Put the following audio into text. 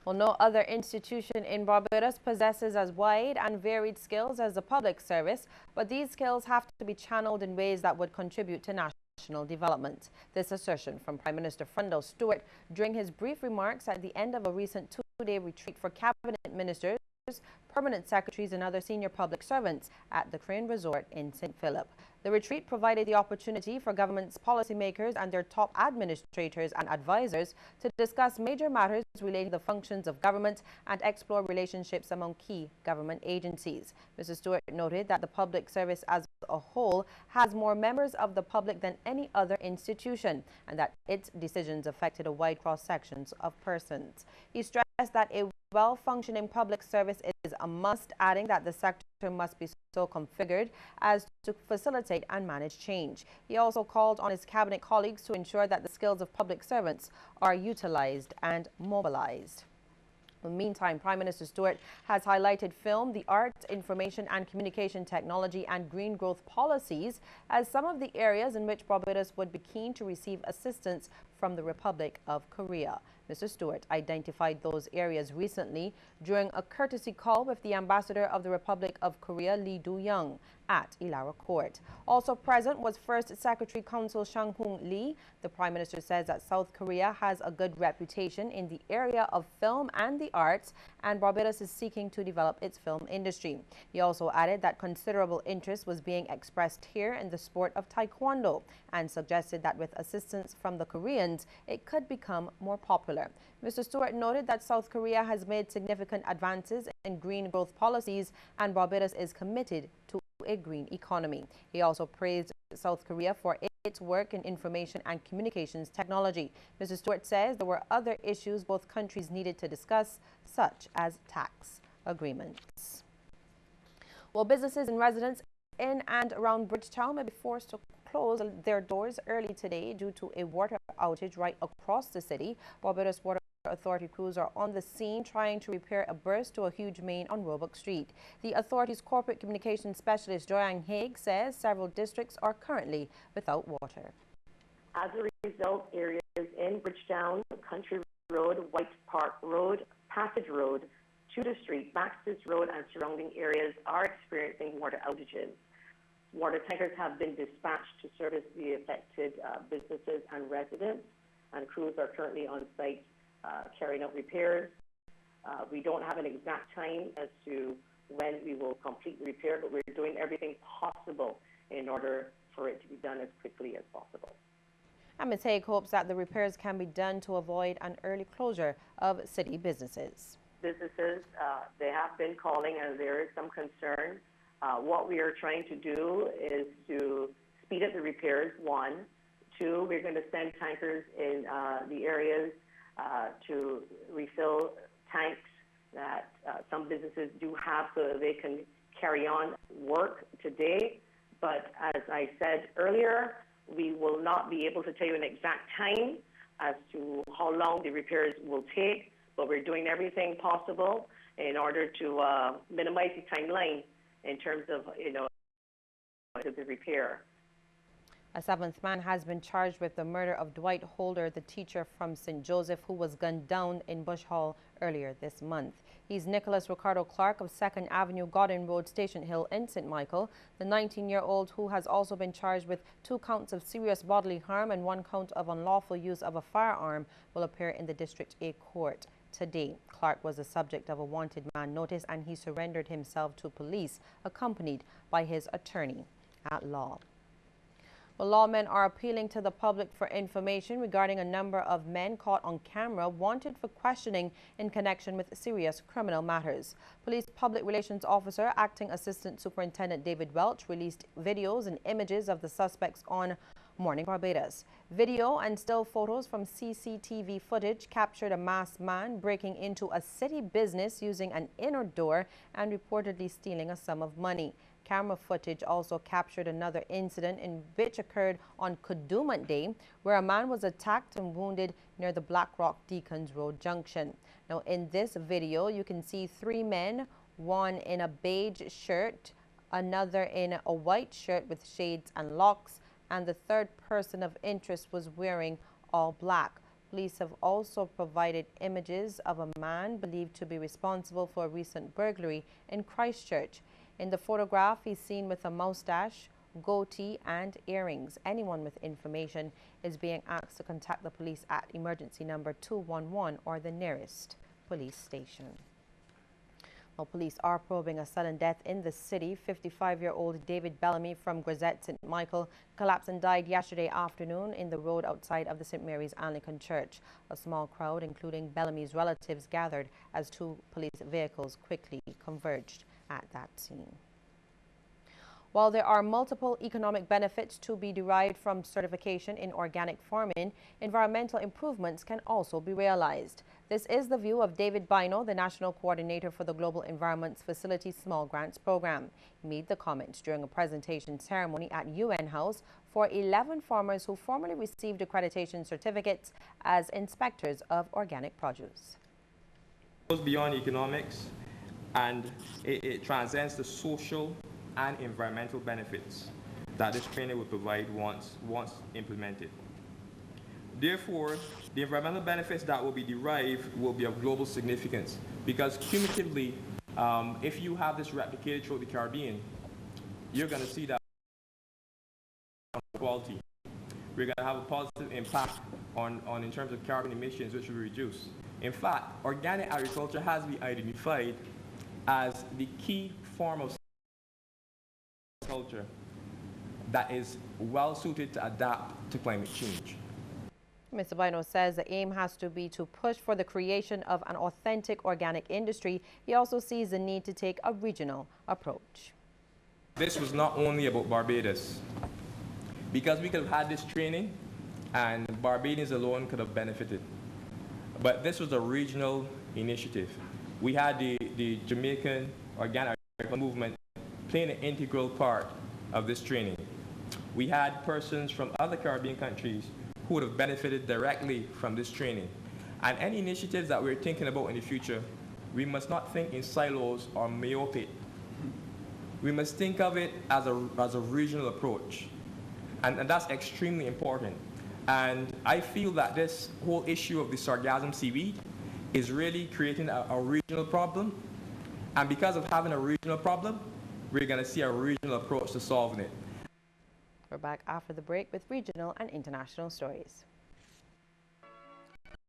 Well, no other institution in Barbados possesses as wide and varied skills as the public service, but these skills have to be channeled in ways that would contribute to national development. This assertion from Prime Minister Frundle Stewart during his brief remarks at the end of a recent two-day retreat for cabinet ministers, permanent secretaries and other senior public servants at the Crane Resort in St. Philip. The retreat provided the opportunity for government's policymakers and their top administrators and advisors to discuss major matters relating to the functions of government and explore relationships among key government agencies. Mr. Stewart noted that the public service as a whole has more members of the public than any other institution and that its decisions affected a wide cross-section of persons. He stressed that a well-functioning public service is a must, adding that the sector must be so configured as to facilitate and manage change. He also called on his cabinet colleagues to ensure that the skills of public servants are utilized and mobilized. In the meantime, Prime Minister Stewart has highlighted film, the arts, information and communication technology and green growth policies as some of the areas in which Barbados would be keen to receive assistance from the Republic of Korea. Mr. Stewart identified those areas recently during a courtesy call with the Ambassador of the Republic of Korea, Lee Do-young, at Ilara Court. Also present was First Secretary Council Shang-hoon Lee. The Prime Minister says that South Korea has a good reputation in the area of film and the arts, and Barbados is seeking to develop its film industry. He also added that considerable interest was being expressed here in the sport of Taekwondo and suggested that with assistance from the Koreans, it could become more popular. Mr. Stewart noted that South Korea has made significant advances in green growth policies and Barbados is committed to a green economy. He also praised South Korea for its work in information and communications technology. Mr. Stewart says there were other issues both countries needed to discuss, such as tax agreements. Well, businesses and residents in and around Bridgetown may be forced to close their doors early today due to a water outage right across the city. Barbados Water Authority crews are on the scene trying to repair a burst to a huge main on Roebuck Street. The authority's corporate communications specialist Joanne Haig says several districts are currently without water. As a result, areas in Bridgetown, Country Road, White Park Road, Passage Road, Tudor Street, Baxter's Road and surrounding areas are experiencing water outages. Water tankers have been dispatched to service the affected businesses and residents, and crews are currently on site carrying out repairs. We don't have an exact time as to when we will complete the repair, but we're doing everything possible in order for it to be done as quickly as possible. And Ms. Haig hopes that the repairs can be done to avoid an early closure of city businesses. Businesses, they have been calling and there is some concern. What we are trying to do is to speed up the repairs, one. Two, we're going to send tankers in the areas to refill tanks that some businesses do have so that they can carry on work today. But as I said earlier, we will not be able to tell you an exact time as to how long the repairs will take, but we're doing everything possible in order to minimize the timeline in terms of, the repair. A seventh man has been charged with the murder of Dwight Holder, the teacher from St. Joseph, who was gunned down in Bush Hall earlier this month. He's Nicholas Ricardo Clark of 2nd Avenue, Godin Road, Station Hill in St. Michael. The 19-year-old, who has also been charged with 2 counts of serious bodily harm and 1 count of unlawful use of a firearm, will appear in the District A court today. Clark was the subject of a wanted man notice and he surrendered himself to police, accompanied by his attorney at law. Well, lawmen are appealing to the public for information regarding a number of men caught on camera wanted for questioning in connection with serious criminal matters. Police Public Relations Officer, Acting Assistant Superintendent David Welch, released videos and images of the suspects on Morning Barbados. Video and still photos from CCTV footage captured a masked man breaking into a city business using an inner door and reportedly stealing a sum of money. Camera footage also captured another incident in which occurred on Kudumat Day, where a man was attacked and wounded near the Black Rock Deacons Road junction. Now, in this video, you can see 3 men, one in a beige shirt, another in a white shirt with shades and locks, and the third person of interest was wearing all black. Police have also provided images of a man believed to be responsible for a recent burglary in Christchurch. In the photograph, he's seen with a mustache, goatee and earrings. Anyone with information is being asked to contact the police at emergency number 211 or the nearest police station. Well, police are probing a sudden death in the city. 55-year-old David Bellamy from Grisette St. Michael collapsed and died yesterday afternoon in the road outside of the St. Mary's Anglican Church. A small crowd, including Bellamy's relatives, gathered as two police vehicles quickly converged at that scene. While there are multiple economic benefits to be derived from certification in organic farming, environmental improvements can also be realized. This is the view of David Bino, the National Coordinator for the Global Environment's Facility Small Grants Program. He made the comments during a presentation ceremony at UN House for 11 farmers who formally received accreditation certificates as inspectors of organic produce. It goes beyond economics, and it transcends the social and environmental benefits that this training will provide once implemented. Therefore, the environmental benefits that will be derived will be of global significance, because cumulatively, if you have this replicated throughout the Caribbean, you're going to see that quality. We're going to have a positive impact on in terms of carbon emissions, which will reduce. In fact, organic agriculture has been identified as the key form of agriculture that is well suited to adapt to climate change. Mr. Bino says the aim has to be to push for the creation of an authentic organic industry. He also sees the need to take a regional approach. This was not only about Barbados, because we could have had this training and Barbadians alone could have benefited. But this was a regional initiative. We had the Jamaican organic agriculture movement playing an integral part of this training. We had persons from other Caribbean countries who would have benefited directly from this training. And any initiatives that we're thinking about in the future, we must not think in silos or myopic. We must think of it as a regional approach. And that's extremely important. And I feel that this whole issue of the sargassum seaweed is really creating a regional problem. And because of having a regional problem, we're going to see a regional approach to solving it. We're back after the break with regional and international stories.